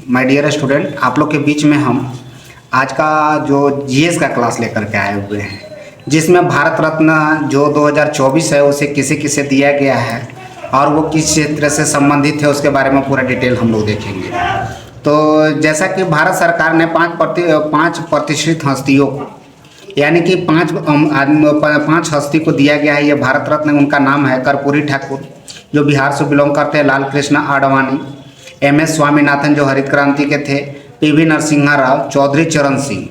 My dear student, आप लोग के बीच में हम आज का जो जीएस का क्लास लेकर के आए हुए हैं, जिसमें भारत रत्न जो 2024 है उसे किसे किसे दिया गया है और वो किस क्षेत्र से संबंधित है उसके बारे में पूरा डिटेल हम लोग देखेंगे। तो जैसा कि भारत सरकार ने पाँच प्रतिष्ठित हस्तियों को, यानी कि पाँच हस्ती को दिया गया है। ये भारत रत्न, उनका नाम है कर्पूरी ठाकुर जो बिहार से बिलोंग करते हैं, लाल कृष्ण आडवाणी, एमएस स्वामीनाथन जो हरित क्रांति के थे, पीवी नरसिम्हा राव, चौधरी चरण सिंह।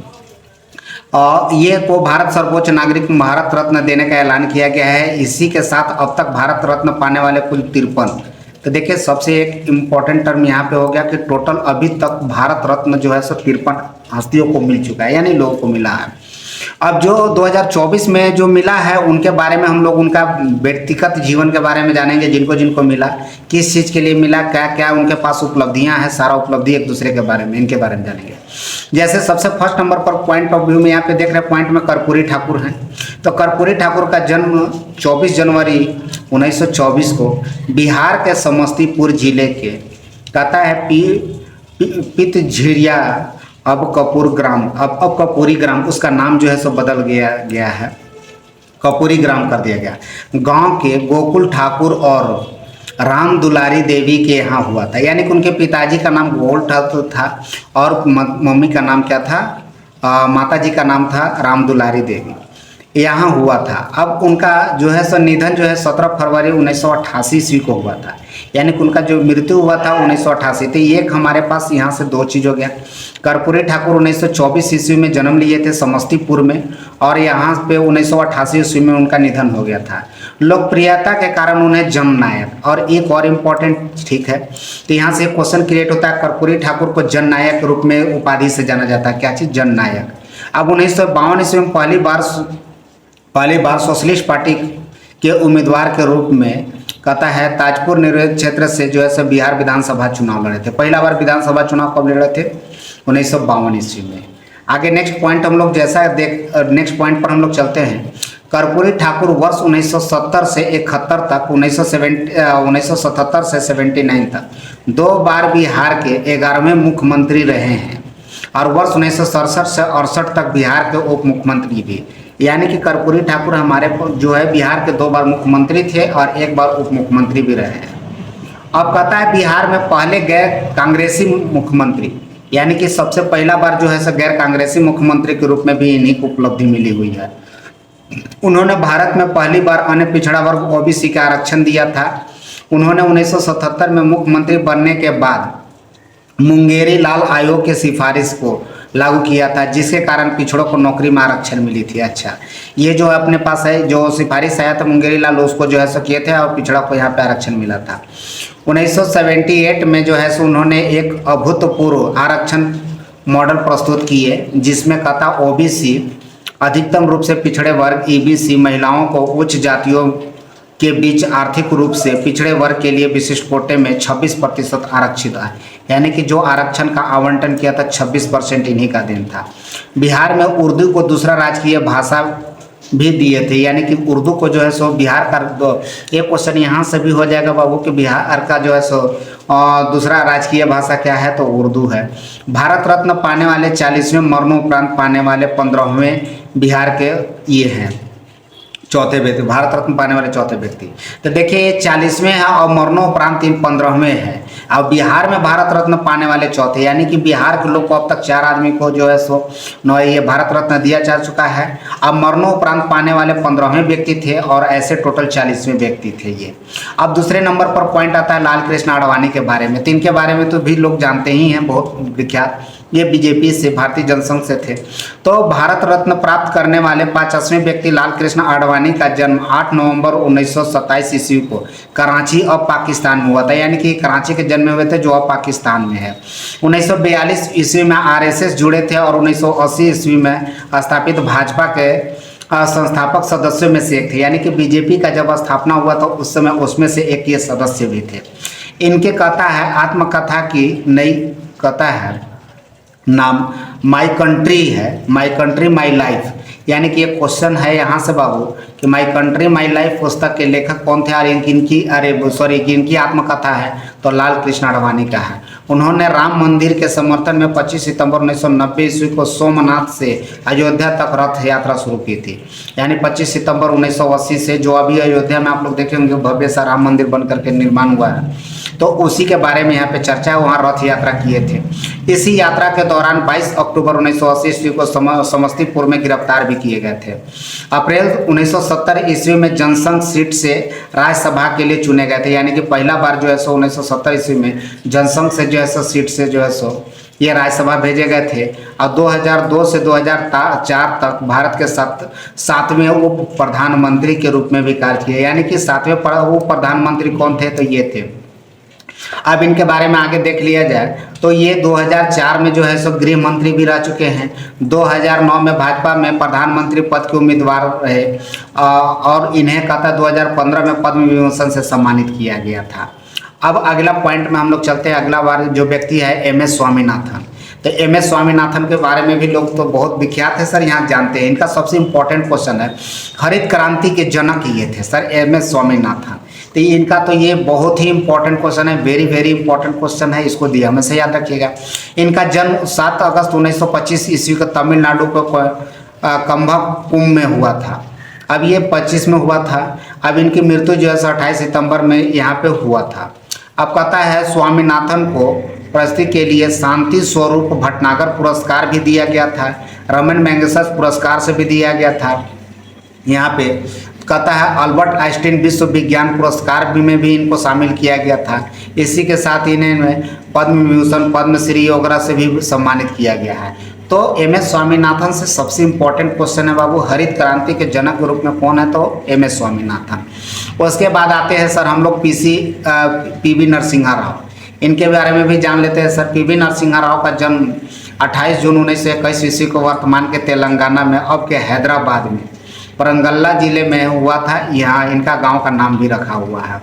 और ये को भारत सर्वोच्च नागरिक भारत रत्न देने का ऐलान किया गया है। इसी के साथ अब तक भारत रत्न पाने वाले कुल 53। तो देखिए, सबसे एक इम्पॉर्टेंट टर्म यहाँ पे हो गया कि टोटल अभी तक भारत रत्न जो है सो 53 हस्तियों को मिल चुका है, यानी लोगों को मिला है। अब जो 2024 में जो मिला है उनके बारे में हम लोग उनका व्यक्तिगत जीवन के बारे में जानेंगे, जिनको जिनको मिला, किस चीज़ के लिए मिला, क्या क्या उनके पास उपलब्धियां हैं, सारा उपलब्धि एक दूसरे के बारे में, इनके बारे में जानेंगे। जैसे सबसे फर्स्ट नंबर पर पॉइंट ऑफ व्यू में यहाँ पे देख रहे हैं, पॉइंट में कर्पूरी ठाकुर हैं। तो कर्पूरी ठाकुर का जन्म 24 जनवरी 1924 को बिहार के समस्तीपुर जिले के कहता है पितझिरिया अब कपूरी ग्राम, उसका नाम जो है सो बदल गया है, कपूरी ग्राम कर दिया गया। गांव के गोकुल ठाकुर और राम दुलारी देवी के यहाँ हुआ था, यानी कि उनके पिताजी का नाम गोकुल ठाकुर था और मम्मी का नाम क्या था, माता जी का नाम था राम दुलारी देवी, यहाँ हुआ था। अब उनका जो है सो निधन जो है 17 फरवरी 1988 ईस्वी को हुआ था, यानी कि उनका जो मृत्यु हुआ था 1988। तो एक हमारे पास यहाँ से दो चीज़ हो गया। कर्पूरी ठाकुर 1924 ईस्वी में जन्म लिए थे समस्तीपुर में, और यहाँ पे 1988 ईस्वी में उनका निधन हो गया था। लोकप्रियता के कारण उन्हें जननायक, और एक और इम्पॉर्टेंट, ठीक है, तो यहाँ से क्वेश्चन क्रिएट होता है, कर्पूरी ठाकुर को जननायक के रूप में उपाधि से जाना जाता है। क्या चीज़? जननायक। अब 1952 ईस्वी में पहली बार सोशलिस्ट पार्टी के उम्मीदवार के रूप में कहता है ताजपुर निर्वाचन क्षेत्र से जो है सो बिहार विधानसभा चुनाव लड़े थे। पहला बार विधानसभा चुनाव कब लड़े थे? 1952 ईस्वी में। आगे नेक्स्ट पॉइंट हम लोग नेक्स्ट पॉइंट पर हम लोग चलते हैं। कर्पूरी ठाकुर वर्ष 1970 से 71 तक, 1977 से 79 तक 2 बार बिहार के 11वें मुख्यमंत्री रहे हैं, और वर्ष 1967 से 68 तक बिहार के उप मुख्यमंत्री भी। यानी कि कर्पूरी ठाकुर हमारे जो है बिहार के 2 बार मुख्यमंत्री थे और 1 बार उप मुख्यमंत्री भी रहे हैं। अब कहता है बिहार में पहले गैर कांग्रेसी मुख्यमंत्री, यानी कि सबसे पहला बार जो है सो गैर कांग्रेसी मुख्यमंत्री के रूप में भी इन्हीं को उपलब्धि मिली हुई है। उन्होंने भारत में पहली बार अन्य पिछड़ा वर्ग ओबीसी का आरक्षण दिया था। उन्होंने 1977 में मुख्यमंत्री बनने के बाद मुंगेरी लाल आयोग के सिफारिश को लागू किया था, जिसके कारण पिछड़ों को नौकरी में आरक्षण मिली थी। अच्छा, ये जो है अपने पास है, जो सिफारिश आया था मुंगेरी लाल, उसको जो है सो किए थे और पिछड़ा को यहाँ पे आरक्षण मिला था। 1978 में जो है सो उन्होंने एक अभूतपूर्व आरक्षण मॉडल प्रस्तुत किए, जिसमें कहता ओबीसी अधिकतम रूप से पिछड़े वर्ग, ईबीसी महिलाओं को उच्च जातियों के बीच आर्थिक रूप से पिछड़े वर्ग के लिए विशिष्ट कोटे में 26% आरक्षित है, यानी कि जो आरक्षण का आवंटन किया था 26% इन्हीं का देन था। बिहार में उर्दू को दूसरा राजकीय भाषा भी दिए थे, यानी कि उर्दू को जो है सो बिहार का एक क्वेश्चन यहाँ से भी हो जाएगा बाबू कि बिहार का जो है सो दूसरा राजकीय भाषा क्या है, तो उर्दू है। भारत रत्न पाने वाले 40वें, मरणोपरांत पाने वाले 15वें बिहार के ये हैं, चौथे व्यक्ति, भारत रत्न पाने वाले चौथे व्यक्ति। तो देखिए ये 40वें हैं और मरणोपरांत 15वें हैं। अब बिहार में भारत रत्न पाने वाले चौथे, यानी कि बिहार के लोग को अब तक 4 आदमी को जो है सो ये भारत रत्न दिया जा चुका है। अब मरणोपरांत पाने वाले 15वें व्यक्ति थे, और ऐसे टोटल 40वें व्यक्ति थे ये। अब दूसरे नंबर पर पॉइंट आता है लाल कृष्ण आडवाणी के बारे में। तो इनके बारे में तो भी लोग जानते ही हैं, बहुत विख्यात, ये बीजेपी से, भारतीय जनसंघ से थे। तो भारत रत्न प्राप्त करने वाले 50वें व्यक्ति लाल कृष्ण आडवाणी का जन्म 8 नवंबर 1927 ईस्वी को कराची अब पाकिस्तान में हुआ था, यानी कि कराची के जन्मे हुए थे जो अब पाकिस्तान में है। 1942 ईस्वी में आरएसएस जुड़े थे, और 1980 ईस्वी में स्थापित भाजपा के संस्थापक सदस्यों में से एक थे, यानी कि बीजेपी का जब स्थापना हुआ था उस समय उसमें से एक ये सदस्य भी थे। इनके कहता है आत्मकथा की नई कथा है, नाम माई कंट्री है, माई कंट्री माई लाइफ। यानी कि ये क्वेश्चन है यहाँ से बाबू कि माई कंट्री माई लाइफ पुस्तक के लेखक कौन थे और इनकी आत्मकथा है तो लाल कृष्ण आडवाणी का है। उन्होंने राम मंदिर के समर्थन में 25 सितंबर 1990 ईस्वी को सोमनाथ से अयोध्या तक रथ यात्रा शुरू की थी। यानी 25 सितंबर 1980 से जो अभी अयोध्या में आप लोग देखेंगे भव्य सा राम मंदिर बन करके निर्माण हुआ है, तो उसी के बारे में यहाँ पे चर्चा है। वहाँ रथ यात्रा किए थे। इसी यात्रा के दौरान 22 अक्टूबर 1980 ईस्वी को समस्तीपुर में गिरफ्तार भी किए गए थे। अप्रैल 1970 ईस्वी में जनसंघ सीट से राज्यसभा के लिए चुने गए थे। यानी कि पहला बार जो है सो 1970 ईस्वी में जनसंघ से जो है सो सीट से जो है सो ये राज्यसभा भेजे गए थे। और 2002 से 2004 तक भारत के सातवें उप प्रधानमंत्री के रूप में भी कार्य किए। यानी कि सातवें उप प्रधानमंत्री कौन थे तो ये थे। अब इनके बारे में आगे देख लिया जाए तो ये 2004 में जो है सो गृह मंत्री भी रह चुके हैं। 2009 में भाजपा में प्रधानमंत्री पद के उम्मीदवार रहे और इन्हें कहता 2015 में पद्म विभूषण से सम्मानित किया गया था। अब अगला पॉइंट में हम लोग चलते हैं। अगला बार जो व्यक्ति है MS स्वामीनाथन। तो MS स्वामीनाथन के बारे में भी लोग तो बहुत विख्यात है सर, यहाँ जानते हैं। इनका सबसे इम्पोर्टेंट क्वेश्चन है, हरित क्रांति के जनक ये थे सर MS स्वामीनाथन। तो इनका तो ये बहुत ही इंपॉर्टेंट क्वेश्चन है, वेरी वेरी इंपॉर्टेंट क्वेश्चन है, इसको दिया हमेशा याद रखिएगा। इनका जन्म 7 अगस्त 1925 ईस्वी को तमिलनाडु को कंभाकुम में हुआ था। अब ये 25 में हुआ था। अब इनकी मृत्यु जो है 28 सितंबर में यहाँ पे हुआ था। अब कहता है स्वामीनाथन को प्रस्तुति के लिए शांति स्वरूप भटनागर पुरस्कार भी दिया गया था, रमन मैगसेसे पुरस्कार से भी दिया गया था। यहाँ पे कहता है अल्बर्ट आइंस्टीन विश्व विज्ञान पुरस्कार भी में भी इनको शामिल किया गया था। इसी के साथ इन्हें पद्म विभूषण पद्मश्री वगैरह से भी सम्मानित किया गया है। तो MS स्वामीनाथन से सबसे इम्पोर्टेंट क्वेश्चन है बाबू, हरित क्रांति के जनक के रूप में कौन है तो MS स्वामीनाथन। उसके बाद आते हैं सर हम लोग PV नरसिम्हा राव। इनके बारे में भी जान लेते हैं सर। PV नरसिम्हा राव का जन्म 28 जून 1921 ईस्वी को वर्तमान के तेलंगाना में अब के हैदराबाद में परंगल्ला जिले में हुआ था। यहाँ इनका गांव का नाम भी रखा हुआ है।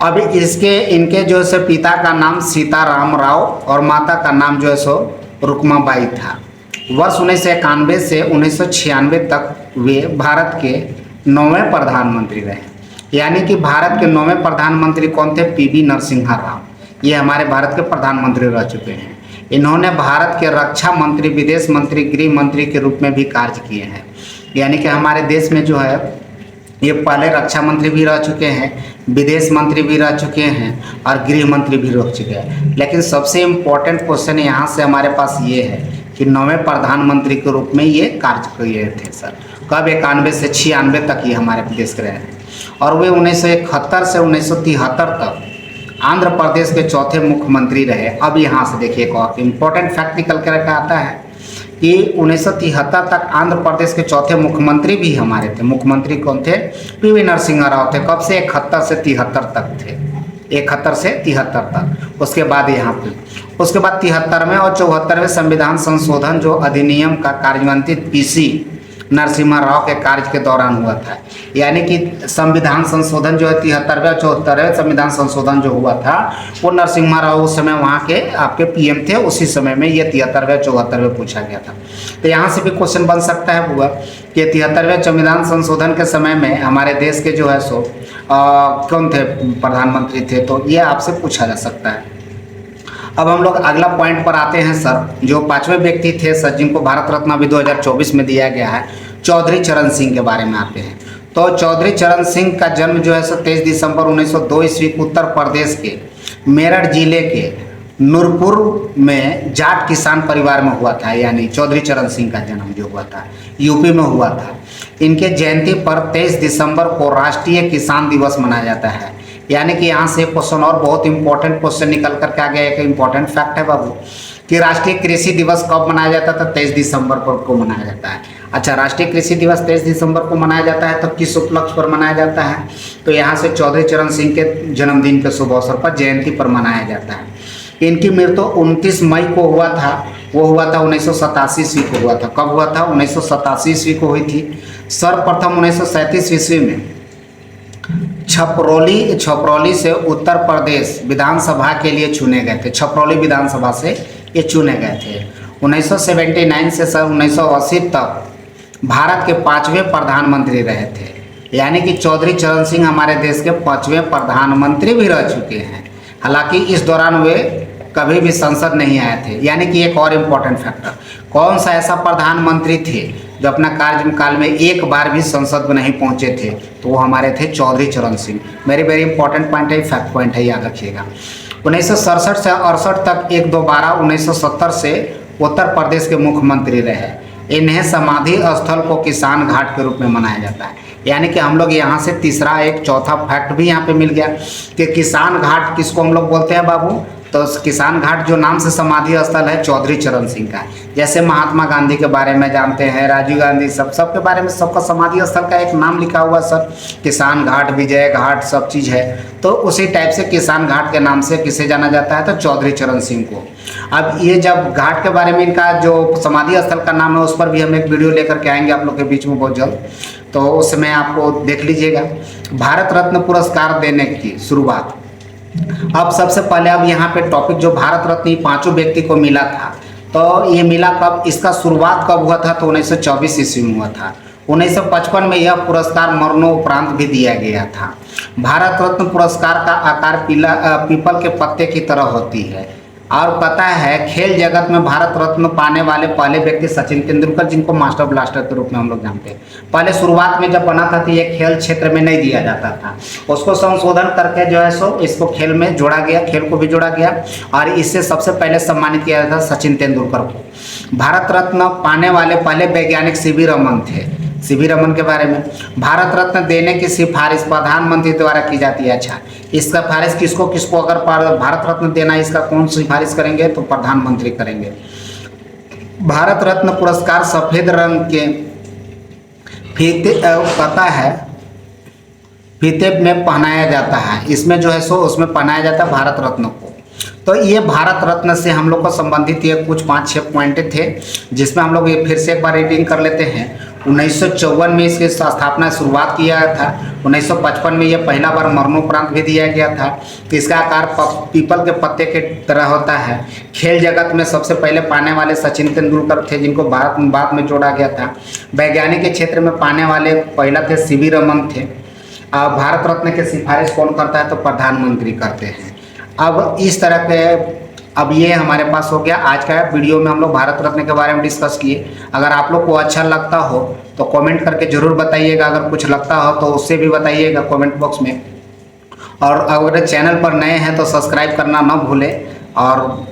अब इनके जो है पिता का नाम सीताराम राव और माता का नाम जो है सो रुक्माबाई था। वर्ष 1991 से 1996 तक वे भारत के 9वें प्रधानमंत्री रहे। यानी कि भारत के 9वें प्रधानमंत्री कौन थे? PV नरसिम्हा राव। ये हमारे भारत के प्रधानमंत्री रह चुके हैं। इन्होंने भारत के रक्षा मंत्री, विदेश मंत्री, गृह मंत्री के रूप में भी कार्य किए हैं। यानी कि हमारे देश में जो है ये पहले रक्षा मंत्री भी रह चुके हैं, विदेश मंत्री भी रह चुके हैं और गृह मंत्री भी रह चुके हैं। लेकिन सबसे इम्पोर्टेंट क्वेश्चन यहाँ से हमारे पास ये है कि 9वें प्रधानमंत्री के रूप में ये कार्य किए थे सर। कब? 91 से 96 तक ये हमारे देश के रहे हैं। और वे 1971 से 1973 तक आंध्र प्रदेश के चौथे मुख्यमंत्री रहे। अब यहाँ से देखिए एक और इम्पोर्टेंट फैक्ट निकल कर आता है कि 1973 तक आंध्र प्रदेश के चौथे मुख्यमंत्री भी हमारे थे। मुख्यमंत्री कौन थे? PV नरसिम्हा राव थे। कब से? 71 से 73 तक थे। 71 से 73 तक। उसके बाद यहाँ पे उसके बाद 73वें और 74वें संविधान संशोधन जो अधिनियम का कार्यान्वित PC नरसिम्हा राव के कार्य के दौरान हुआ था। यानी कि संविधान संशोधन जो है 73वें और 74वें संविधान संशोधन जो हुआ था वो नरसिम्हा राव उस समय वहाँ के आपके PM थे। उसी समय में ये 73वें 74वें पूछा गया था। तो यहाँ से भी क्वेश्चन बन सकता है हुआ कि 73वें संविधान संशोधन के समय में हमारे देश के जो है सो कौन थे प्रधानमंत्री थे, तो ये आपसे पूछा जा सकता है। अब हम लोग अगला पॉइंट पर आते हैं सर। जो 5वें व्यक्ति थे सर जिनको भारत रत्न अभी 2024 में दिया गया है, चौधरी चरण सिंह के बारे में आते हैं। तो चौधरी चरण सिंह का जन्म जो है सो 23 दिसंबर 1902 ईस्वी को उत्तर प्रदेश के मेरठ जिले के नूरपुर में जाट किसान परिवार में हुआ था। यानी चौधरी चरण सिंह का जन्म जो हुआ था यूपी में हुआ था। इनके जयंती पर 23 दिसंबर को राष्ट्रीय किसान दिवस मनाया जाता है। यानी कि यहाँ से क्वेश्चन और बहुत इंपॉर्टेंट क्वेश्चन निकल करके आ गया। एक इंपॉर्टेंट फैक्ट है बाबू कि राष्ट्रीय कृषि दिवस कब मनाया जाता था? 23 दिसंबर को मनाया जाता है। अच्छा, राष्ट्रीय कृषि दिवस 23 दिसंबर को मनाया जाता है तो किस उपलक्ष्य पर मनाया जाता है? तो यहाँ से चौधरी चरण सिंह के जन्मदिन के शुभ अवसर पर, जयंती पर मनाया जाता है। इनकी मृत्यु 29 मई को हुआ था। वो हुआ था 1987 ईस्वी को हुआ था। कब हुआ था? 1987 ईस्वी को हुई थी। सर्वप्रथम 1937 ईस्वी में छपरौली से उत्तर प्रदेश विधानसभा के लिए चुने गए थे। छपरौली विधानसभा से ये चुने गए थे। 1979 से सर 1980 तक भारत के 5वें प्रधानमंत्री रहे थे। यानी कि चौधरी चरण सिंह हमारे देश के 5वें प्रधानमंत्री भी रह चुके हैं। हालांकि इस दौरान वे कभी भी संसद नहीं आए थे। यानी कि एक और इम्पोर्टेंट फैक्टर, कौन सा ऐसा प्रधानमंत्री थे जो अपना कार्यकाल में एक बार भी संसद में नहीं पहुंचे थे, तो वो हमारे थे चौधरी चरण Singh. Very very important point है, फैक्ट पॉइंट है, याद रखिएगा। 1967 से 68 तक एक दोबारा 1970 से उत्तर प्रदेश के मुख्यमंत्री रहे। इन्हें समाधि स्थल को किसान घाट के रूप में मनाया जाता है। यानी कि हम लोग यहाँ से तीसरा एक चौथा फैक्ट भी यहाँ पे मिल गया कि किसान घाट किसको हम लोग बोलते हैं बाबू, तो किसान घाट जो नाम से समाधि स्थल है चौधरी चरण सिंह का। जैसे महात्मा गांधी के बारे में जानते हैं, राजीव गांधी, सबके बारे में सबका समाधि स्थल का एक नाम लिखा हुआ सर, किसान घाट, विजय घाट, सब चीज़ है। तो उसी टाइप से किसान घाट के नाम से किसे जाना जाता है, तो चौधरी चरण सिंह को। अब ये जब घाट के बारे में इनका जो समाधि स्थल का नाम है उस पर भी हम एक वीडियो लेकर के आएंगे आप लोग के बीच में बहुत जल्द, तो उसमें आपको देख लीजिएगा। भारत रत्न पुरस्कार देने की शुरुआत, अब सबसे पहले अब यहाँ पे टॉपिक जो भारत रत्न 5 व्यक्ति को मिला था, तो ये मिला कब, इसका शुरुआत कब हुआ था, तो 1924 ईस्वी में हुआ था। 1955 में यह पुरस्कार मरणोपरांत भी दिया गया था। भारत रत्न पुरस्कार का आकार पीपल के पत्ते की तरह होती है। और पता है खेल जगत में भारत रत्न पाने वाले पहले व्यक्ति सचिन तेंदुलकर, जिनको मास्टर ब्लास्टर के रूप में हम लोग जानते हैं। पहले शुरुआत में जब बना था तो ये खेल क्षेत्र में नहीं दिया जाता था, उसको संशोधन करके जो है सो इसको खेल में जोड़ा गया, खेल को भी जोड़ा गया, और इससे सबसे पहले सम्मानित किया था सचिन तेंदुलकर को। भारत रत्न पाने वाले पहले वैज्ञानिक सीवी रमन थे। सीवी रमन के बारे में, भारत रत्न देने की सिफारिश प्रधानमंत्री द्वारा की जाती है। अच्छा, इसका सिफारिश किसको किसको अगर भारत रत्न देना है, इसका कौन सिफारिश करेंगे, तो प्रधानमंत्री करेंगे। भारत रत्न पुरस्कार सफेद रंग के फीते पता है फीते में पहनाया जाता है, इसमें जो है सो उसमें पहनाया जाता है भारत रत्न को। तो ये भारत रत्न से हम लोग को संबंधित ये कुछ 5-6 पॉइंट थे, जिसमें हम लोग ये फिर से एक बार रीडिंग कर लेते हैं। 1954 में इसकी स्थापना शुरुआत किया गया था। 1955 में ये पहला बार मरणोपरांत भी दिया गया था। इसका आकार पीपल के पत्ते के तरह होता है। खेल जगत में सबसे पहले पाने वाले सचिन तेंदुलकर थे, जिनको बाद में जोड़ा गया था। वैज्ञानिक के क्षेत्र में पाने वाले पहला थे सीवी रमन थे। भारत रत्न की सिफारिश कौन करता है, तो प्रधानमंत्री करते हैं। अब इस तरह के अब ये हमारे पास हो गया आज का वीडियो में हम लोग भारत रत्न के बारे में डिस्कस किए। अगर आप लोग को अच्छा लगता हो तो कमेंट करके ज़रूर बताइएगा, अगर कुछ लगता हो तो उससे भी बताइएगा कमेंट बॉक्स में। और अगर चैनल पर नए हैं तो सब्सक्राइब करना ना भूलें और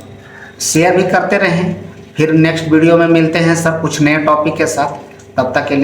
शेयर भी करते रहें। फिर नेक्स्ट वीडियो में मिलते हैं सब कुछ नए टॉपिक के साथ, तब तक के लिए